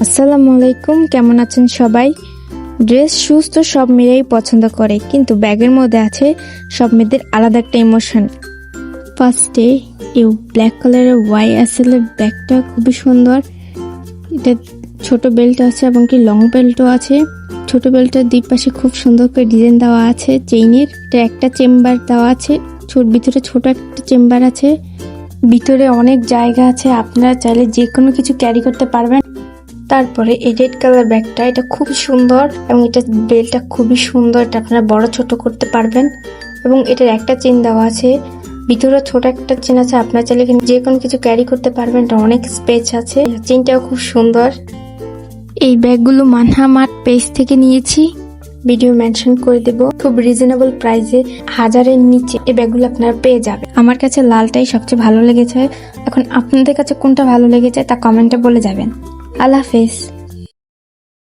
আসসালামু আলাইকুম, কেমন আছেন সবাই? ড্রেস শুজ তো সব মেয়েরাই পছন্দ করে, কিন্তু ব্যাগের মধ্যে আছে সব মেয়েদের আলাদা একটা ইমোশন। ফার্স্টে এই ব্ল্যাক কালারের YSL এর ব্যাগটা খুবই সুন্দর। এটা ছোট বেল্ট আছে এবং কি লং বেল্টও আছে। ছোট বেল্টের দুই পাশে খুব সুন্দর করে ডিজাইন দেওয়া আছে চেইনের। এটা একটা চেম্বার দেওয়া আছে, ভিতরে ছোট একটা চেম্বার আছে, ভিতরে অনেক জায়গা আছে, আপনারা চাইলে যে কোনো কিছু ক্যারি করতে পারবেন। তারপরে এই রেড কালার ব্যাগটা, এটা খুব সুন্দর এবং এটা বেলটা খুবই সুন্দর, এটা আপনারা বড় ছোট করতে পারবেন। এবং এটার একটা চেন দেওয়া আছে, ভিতরে ছোট একটা চেন আছে, আপনারা চাইলে যে কোনো কিছু ক্যারি করতে পারবেন। এটা অনেক স্পেস আছে, চেনটাও খুব সুন্দর। এই ব্যাগগুলো মানহা মার্ট পেজ থেকে নিয়েছি, ভিডিও মেনশন করে দেব। খুব রিজনেবল প্রাইসে, 1000-এর নিচে এই ব্যাগগুলো আপনারা পেয়ে যাবেন। আমার কাছে লালটাই সবচেয়ে ভালো লেগেছে। এখন আপনাদের কাছে কোনটা ভালো লেগেছে তা কমেন্টে বলে যাবেন। আল্লাহ হাফেজ।